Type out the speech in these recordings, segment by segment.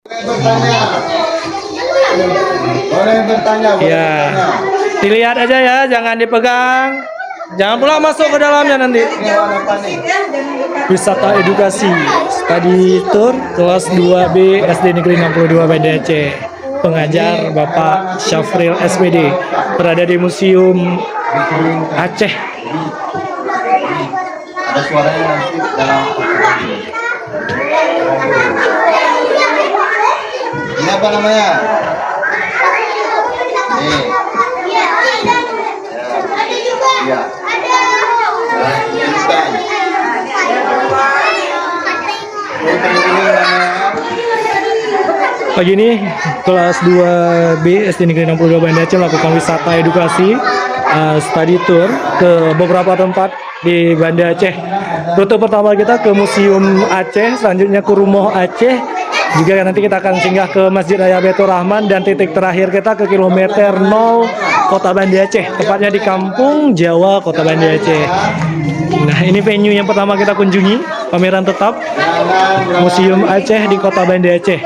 Boleh bertanya. Ya, dilihat aja ya, jangan dipegang. Jangan pula masuk ke dalamnya nanti. Wisata edukasi, study tour kelas 2B SD Negeri 62 Banda Aceh. Pengajar Bapak Syafril SPD berada di Museum Aceh. Ada suaranya nanti dalam. Ini apa namanya? Nih. Ya. Pagi ini kelas 2B SD Negeri 62 Banda Aceh melakukan wisata edukasi study tour ke beberapa tempat di Banda Aceh. Rute pertama kita ke Museum Aceh, selanjutnya ke Rumoh Aceh. Juga nanti kita akan singgah ke Masjid Raya Baitur Rahman dan titik terakhir kita ke kilometer 0 Kota Banda Aceh, tepatnya di Kampung Jawa Kota Banda Aceh. Nah, ini venue yang pertama kita kunjungi, pameran tetap Museum Aceh di Kota Banda Aceh.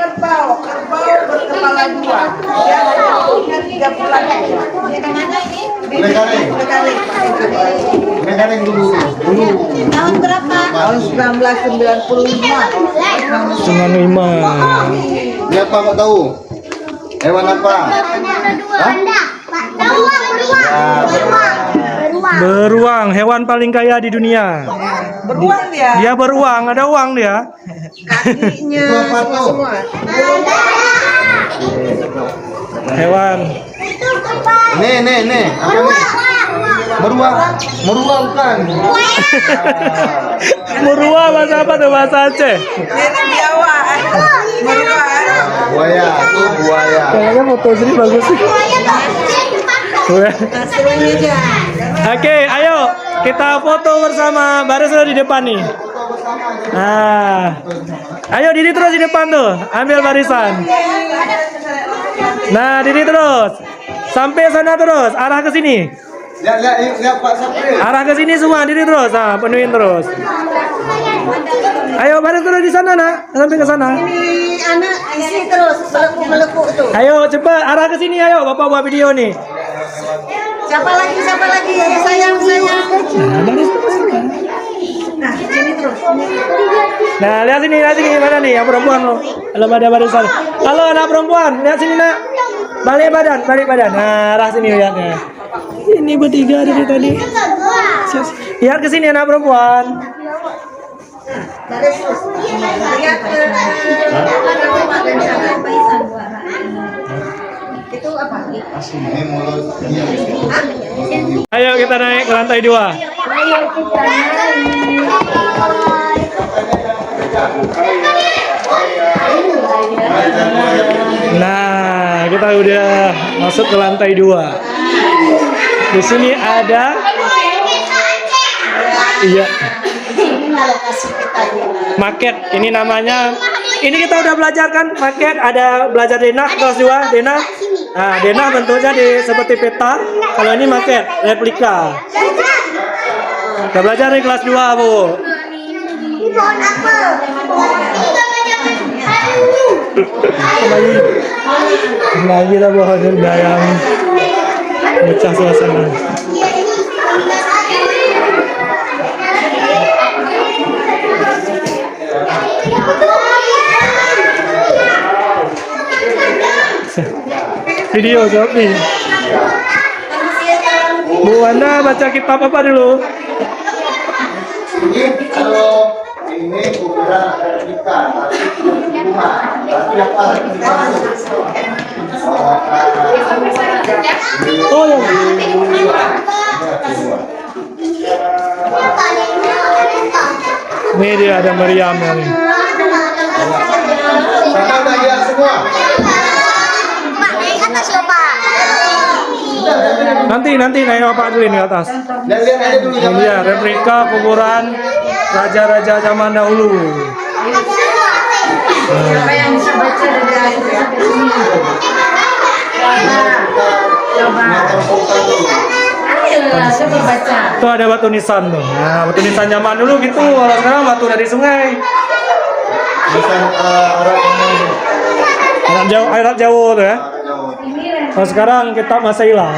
Tahun berapa? Tahun 1995. 95. Ini apa Pak tahu? Hewan apa? Beruang, hewan paling kaya di dunia. Beruang dia. Dia beruang, ada uang dia. Kakinya Itu apa tuh? semua. Hewan. Nih. Apa nih? Meruang kan? Beruang bahasa apa tuh, bahasa Aceh? Nenek Jawa. Beruang. Buaya, tuh buaya. Kayaknya foto sini bagus sih. Hasilnya aja. Oke, ayo kita foto bersama. Baru sudah di depan nih. Nah, ayo diri terus di depan tuh, ambil barisan. Nah, diri terus, sampai sana terus, arah ke sini. Lihat Pak Sapri. Arah ke sini semua, diri terus. Nah, penuhin terus. Ayo baris terus di sana, nak, sampai ke sana. Ini anak isi terus melekuk tuh. Ayo cepat, arah ke sini, ayo. Bapak buat video nih. Siapa lagi? Sayang. Nah, sini terus. Nah, lihat sini, mana nih yang perempuan lo? Belum ada barisan. Halo anak perempuan, lihat sini nak. Balik badan. Nah, arah sini lihatnya. Ini bertiga dari tadi. Lihat ke sini anak perempuan. Lihat itu apa? Ini mulut. Ayo kita naik ke lantai 2. Nah, kita udah masuk ke lantai 2. Di sini ada, iya, maket. Ini namanya. Ini kita udah belajar kan maket. Ada belajar denah kelas 2 denah. Nah, denah bentuknya seperti peta. Kalau ini maket replika. Kita belajar di kelas 2 bu. Ini pohon apa? Lagi kita pohon yang pecah suasana. Video Sofi. Bu Wanda baca kitab apa dulu? Ini kalau ini ukuran replika, rumah. Tapi apa? Oh yang ini dia ada meriam nih. Kakak udah lihat semua. Nanti naik apa dulu ini ke atas. Lihat aja dulu Ini dia replika kuburan raja-raja zaman dahulu. Siapa yang bisa baca dari ini? Coba. Ayolah, coba baca. Itu ada batu nisan tuh. Nah, batu nisan zaman dulu gitu. Kalau sekarang batu dari sungai. Nisan Arab ini. anak Jawa tuh ya. Nah, sekarang kita Masailah.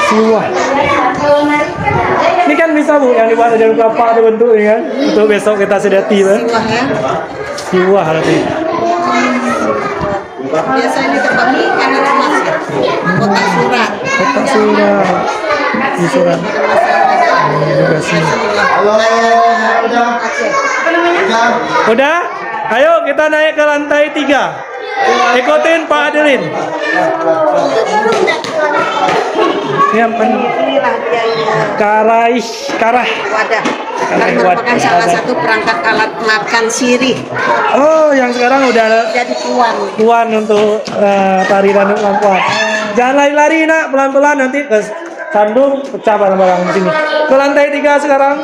Siwah. Ini kan bisa Bu yang dibuat dari kelapa ada bentuknya kan. Untuk besok kita sedati kan. Siwah nanti. Biasanya dipakai karena emas ya. Kotak surat. Kotak surat. Di surat. Juga sini. Halo, udah. Udah? Ayo kita naik ke lantai 3. Ikutin Pak Adelin. Ini apa? Karah. Wadah. Karah Kan merupakan salah satu perangkat alat makan sirih. Oh, yang sekarang udah ada Jadi tuan. untuk tari dan lampuan. Jangan lari-lari nak, pelan-pelan nanti ke sandung pecah barang-barang di sini. Ke lantai 3 sekarang.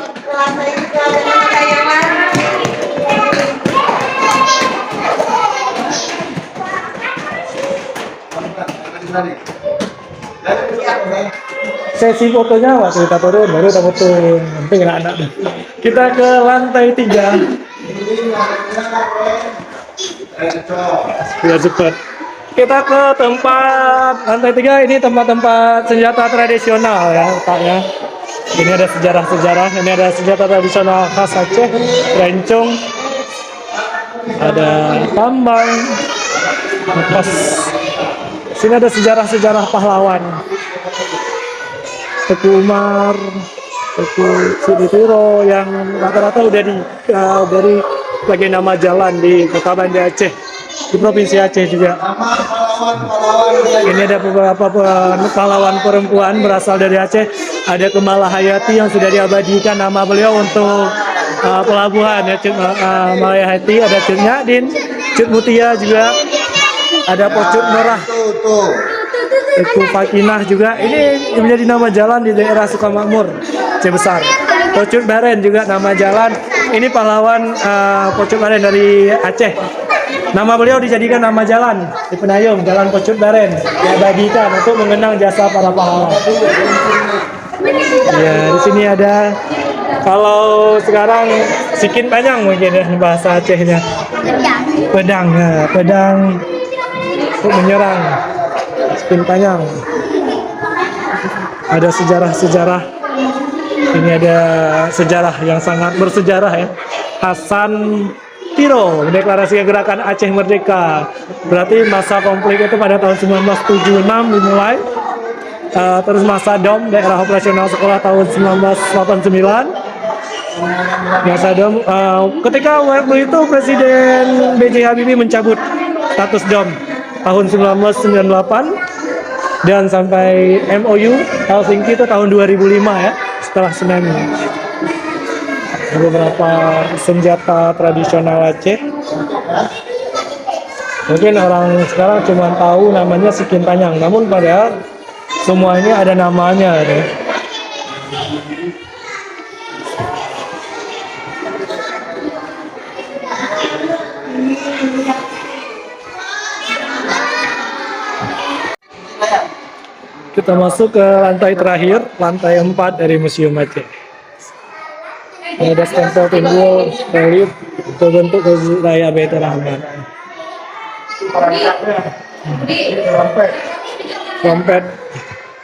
Sesi fotonya waktu kita turun baru kita foto nanti kena anak deh. Kita ke lantai 3 biar cepat. Kita ke tempat lantai 3 ini tempat-tempat senjata tradisional ya letaknya. Ini ada sejarah-sejarah, ini ada senjata tradisional khas Aceh, rencong, ada tambang, lepas. Sini ada sejarah-sejarah pahlawan. Teku Umar, Teku Suditiro yang rata-rata udah dari sebagai nama jalan di Kota Banda Aceh, di Provinsi Aceh juga. Ini ada beberapa pahlawan perempuan berasal dari Aceh. Ada Kemala Hayati yang sudah diabadikan nama beliau untuk pelabuhan ya, Cut Hayati, ada Cut Nyadin, Cut Mutia juga, ada Pocut Norah. Teku Fakinah juga, ini menjadi nama jalan di daerah Sukamakmur, Aceh Besar. Pocut Baren juga nama jalan. Ini pahlawan Pocut Baren dari Aceh. Nama beliau dijadikan nama jalan di Penayung, Jalan Pocut Baren. Diabadikan untuk mengenang jasa para pahlawan. Ya, di sini ada. Kalau sekarang sikin panjang mungkin ya bahasa Acehnya. Pedang, ya, pedang untuk menyerang. Sikin panjang. Ada sejarah-sejarah. Ini ada sejarah yang sangat bersejarah ya. Hasan Tiro mendeklarasikan gerakan Aceh Merdeka. Berarti masa konflik itu pada tahun 1976 dimulai. Terus masa DOM, daerah operasional sekolah, tahun 1989. Masa DOM, ketika waktu itu Presiden B.J. Habibie mencabut status DOM tahun 1998 dan sampai MOU Helsinki itu tahun 2005 ya, setelah tsunami. Beberapa senjata tradisional Aceh. Mungkin orang sekarang cuma tahu namanya Sikin Tanyang, namun padahal semua ini ada namanya ya. Kita masuk ke lantai terakhir, lantai 4 dari Museum Aceh. Ini ada stempel timbul relief berbentuk Raya Baitur Rahman. Trompet.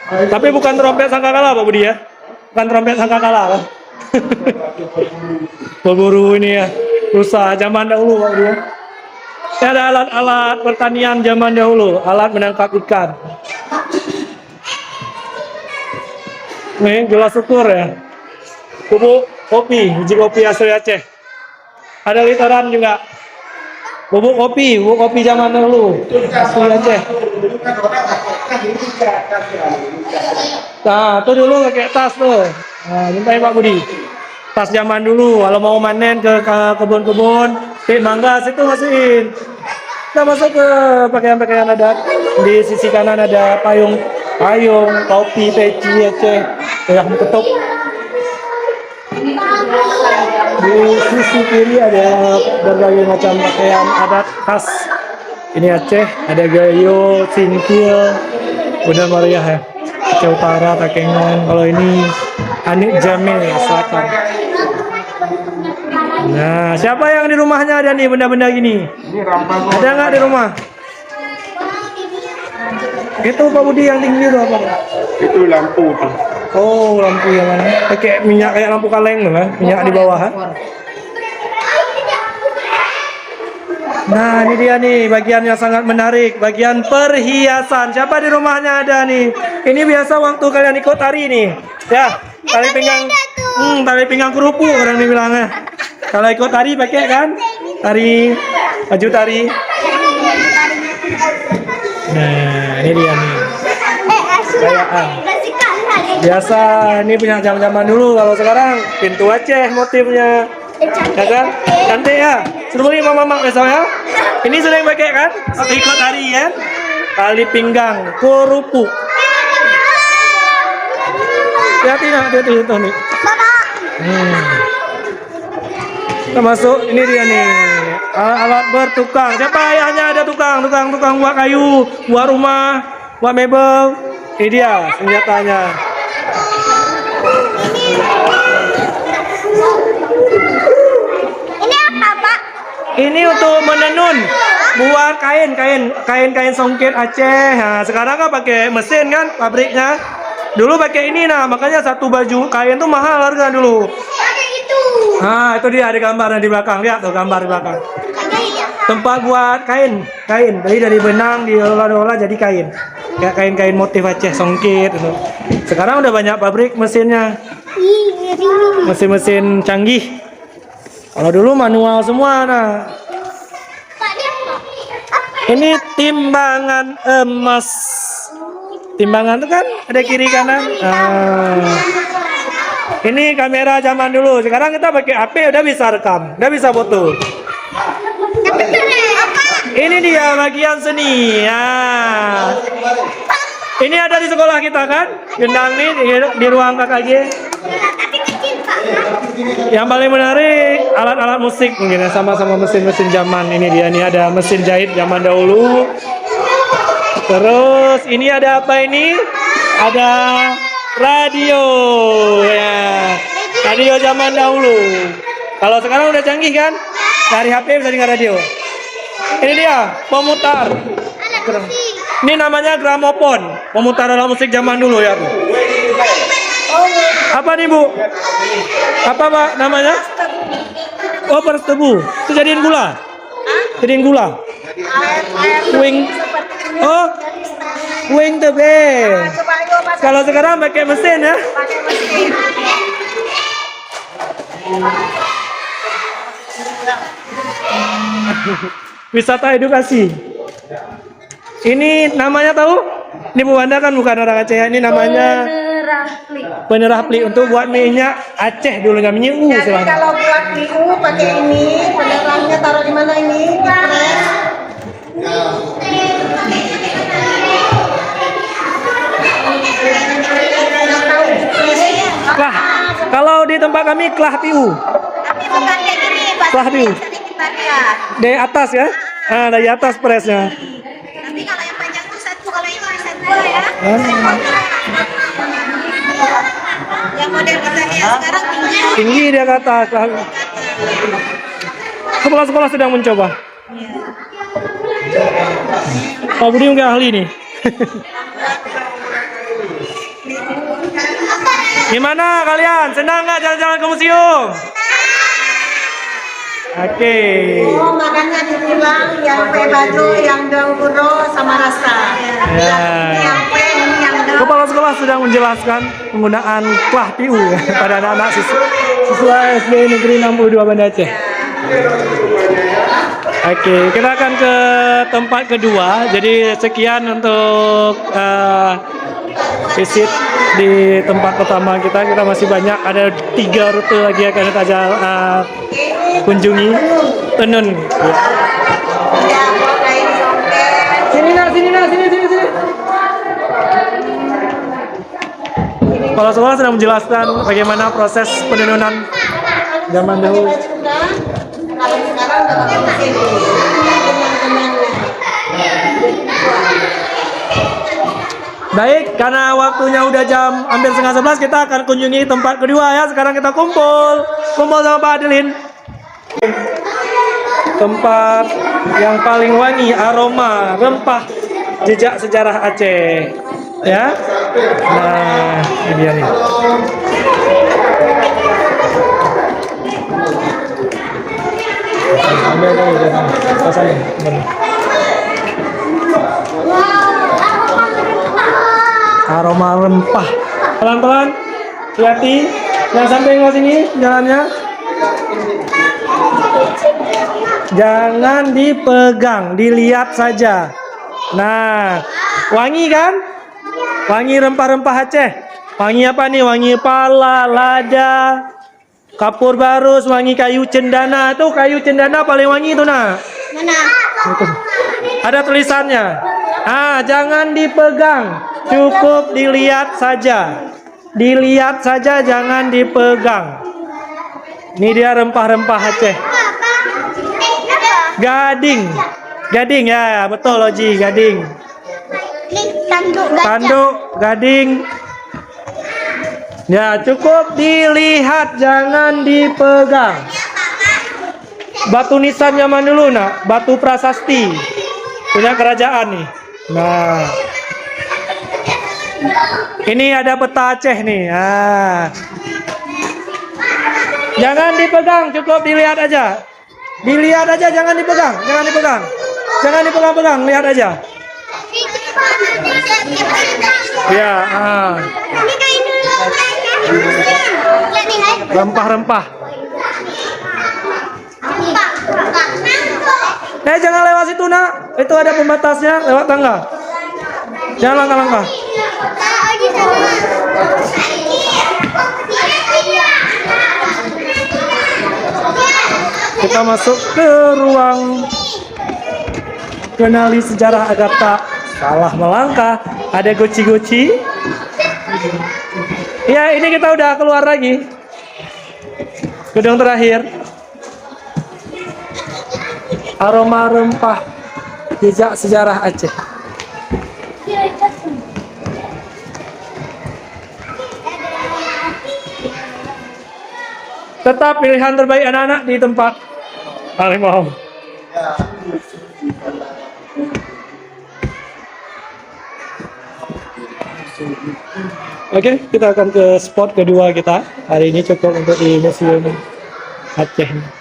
Tapi bukan trompet sangkakala Pak Budi ya. Bukan trompet sangkakala kan. Berburu ini ya. Rusa zaman dahulu Pak Budi ya. Ini ada alat-alat pertanian zaman dahulu, alat menangkap ikan. Nih gelas ukur ya. Bubuk kopi, biji kopi asli Aceh. Ada literan juga. Bubuk kopi zaman dahulu asli Aceh. Nah, itu dulu pakai tas tuh. Nah, mintain Pak Budi. Tas zaman dulu, kalau mau manen ke kebun-kebun, pik mangga situ masukin. Kita masuk ke pakaian-pakaian adat. Di sisi kanan ada payung, topi, peci Aceh, yang ketuk. Di sisi kiri ada berbagai macam pakaian adat khas ini Aceh. Ada gayo, cingkil, udah meriah ya. Aceh Utara, Takengon. Kalau ini Anik Jamil Selatan. Nah, siapa yang di rumahnya ada nih benda-benda gini? Ini rampak. Ada nggak di rumah? Itu Pak Budi yang tinggi itu apa? Itu lampu tuh. Oh, lampu yang mana? Pakai minyak kayak lampu kaleng tuh kan? Minyak di bawah. Ha? Nah, ini dia nih bagian yang sangat menarik, bagian perhiasan. Siapa di rumahnya ada nih? Ini biasa waktu kalian ikut tari nih. Ya, tali pinggang. Tali pinggang kerupu orang ini bilangnya. Kalau ikut tari pakai kan? Tari, baju tari. Nah, ini dia nih. Kayaan. Biasa ini punya zaman-zaman dulu. Kalau sekarang pintu Aceh motifnya. Ya kan? Cantik ya? Sebelumnya mama besok ya? Ini sering pakai kan? Ikut tari ya? Tali pinggang, kerupu. Hati-hati nak, hati-hati tuh nih. Kita masuk, ini dia nih. Alat bertukang. Siapa ayahnya ada tukang buat kayu, buat rumah, buat mebel. Ini dia senjatanya. Ini untuk menenun, buat kain songket Aceh. Nah, sekarang kan pakai mesin kan, pabriknya. Dulu pakai ini nah, makanya satu baju kain tuh mahal harga dulu. Nah, itu dia ada gambarnya di belakang. Lihat tuh gambar di belakang. Tempat buat kain. Jadi dari benang diolah-olah jadi kain. Kayak kain-kain motif Aceh songket itu. Sekarang udah banyak pabrik mesinnya. Mesin-mesin canggih. Kalau dulu manual semua nah. Ini timbangan emas. Timbangan itu kan ada kiri kanan. Ini kamera zaman dulu. Sekarang kita pakai HP udah bisa rekam, udah bisa foto. Ini dia bagian seni. Ya. Ini ada di sekolah kita kan? Gendang nih di ruang KKG. Yang paling menarik alat-alat musik mungkin ya, sama-sama mesin-mesin zaman. Ini dia nih ada mesin jahit zaman dahulu. Terus ini ada apa ini? Ada radio ya. Radio zaman dahulu. Kalau sekarang udah canggih kan? Dari HP bisa dengar radio. Ini dia pemutar. Ini namanya gramofon. Pemutar alat musik zaman dulu ya. Apa nih Bu? Apa Pak namanya? Oh, peres tebu. Itu jadiin gula. Jadiin gula. Kuing. Oh, kuing tebe. Kalau sekarang pakai mesin ya. Wisata edukasi. Ini namanya tahu? Ini Bu Wanda kan bukan orang Aceh. Ini namanya penyerah pli untuk buat minyak Aceh dulu nggak minyak Jadi kalau buat mie pakai ini, penerangnya taruh di mana ini? Klah. Kalau di tempat kami klah piu. Tapi bukan kayak gini, Pak. Klah piu. Kita lihat. Dari atas ya. Nah, dari atas presnya. Nanti kalau yang panjang itu satu, kalau ini satu ya. Yang model kita lihat sekarang tinggi. Tinggi dia ke atas. Sekolah-sekolah sedang mencoba. Pak Budi mungkin ahli nih. Gimana kalian? Senang nggak jalan-jalan ke museum? Oke. Oh, makanya dibilang yang pakai baju, yang dahulu sama rasa. Ya. Yang pen, yang dahulu. Kepala sekolah sedang menjelaskan penggunaan klah PU pada anak-anak siswa SD Negeri 62 Banda Aceh. Oke, kita akan ke tempat kedua. Jadi sekian untuk visit di tempat pertama kita. Kita masih banyak, ada 3 rute lagi yang akan kita kunjungi. Tenun. Sini. Kepala sekolah sedang menjelaskan bagaimana proses penenunan zaman dahulu. Kalau sekarang udah pakai mesin. Baik, karena waktunya udah jam hampir 10:30, kita akan kunjungi tempat kedua ya. Sekarang kita kumpul sama Pak Adelin. Tempat yang paling wangi, aroma, rempah, jejak sejarah Aceh. Ya. Nah, ini dia nih. Aroma rempah. Pelan-pelan, hati-hati. Jangan sampai nggak sini jalannya. Jangan dipegang, dilihat saja. Nah, wangi kan? Wangi rempah-rempah Aceh. Wangi apa nih? Wangi pala, lada, kapur barus, wangi kayu cendana. Tuh kayu cendana paling wangi tuh nah. Mana? Ada tulisannya. Ah, jangan dipegang, cukup dilihat saja. Dilihat saja, jangan dipegang. Ini dia rempah-rempah Aceh. Gading. Gading ya, betul Loji, gading. Ini tanduk gajah. Tanduk, gading. Ya, cukup dilihat, jangan dipegang. Batu nisan zaman dulu nak, batu prasasti. Punya kerajaan nih. Nah. Ini ada peta Aceh nih. Ah. Jangan dipegang, cukup dilihat aja. Dilihat aja, jangan dipegang, jangan dipegang. Jangan dipegang-pegang, lihat aja. Ya, rempah-rempah. Jangan lewat situ nak, itu ada pembatasnya, lewat tangga. Jangan langkah-langkah. Kita masuk ke ruang kenali sejarah agar tak salah melangkah. Ada goci-goci. Ya, ini kita udah keluar lagi. Gedung terakhir. Aroma rempah, jejak sejarah Aceh. Tetap pilihan terbaik anak-anak di tempat harimau. Oke, kita akan ke spot kedua kita. Hari ini cukup untuk di Museum Aceh.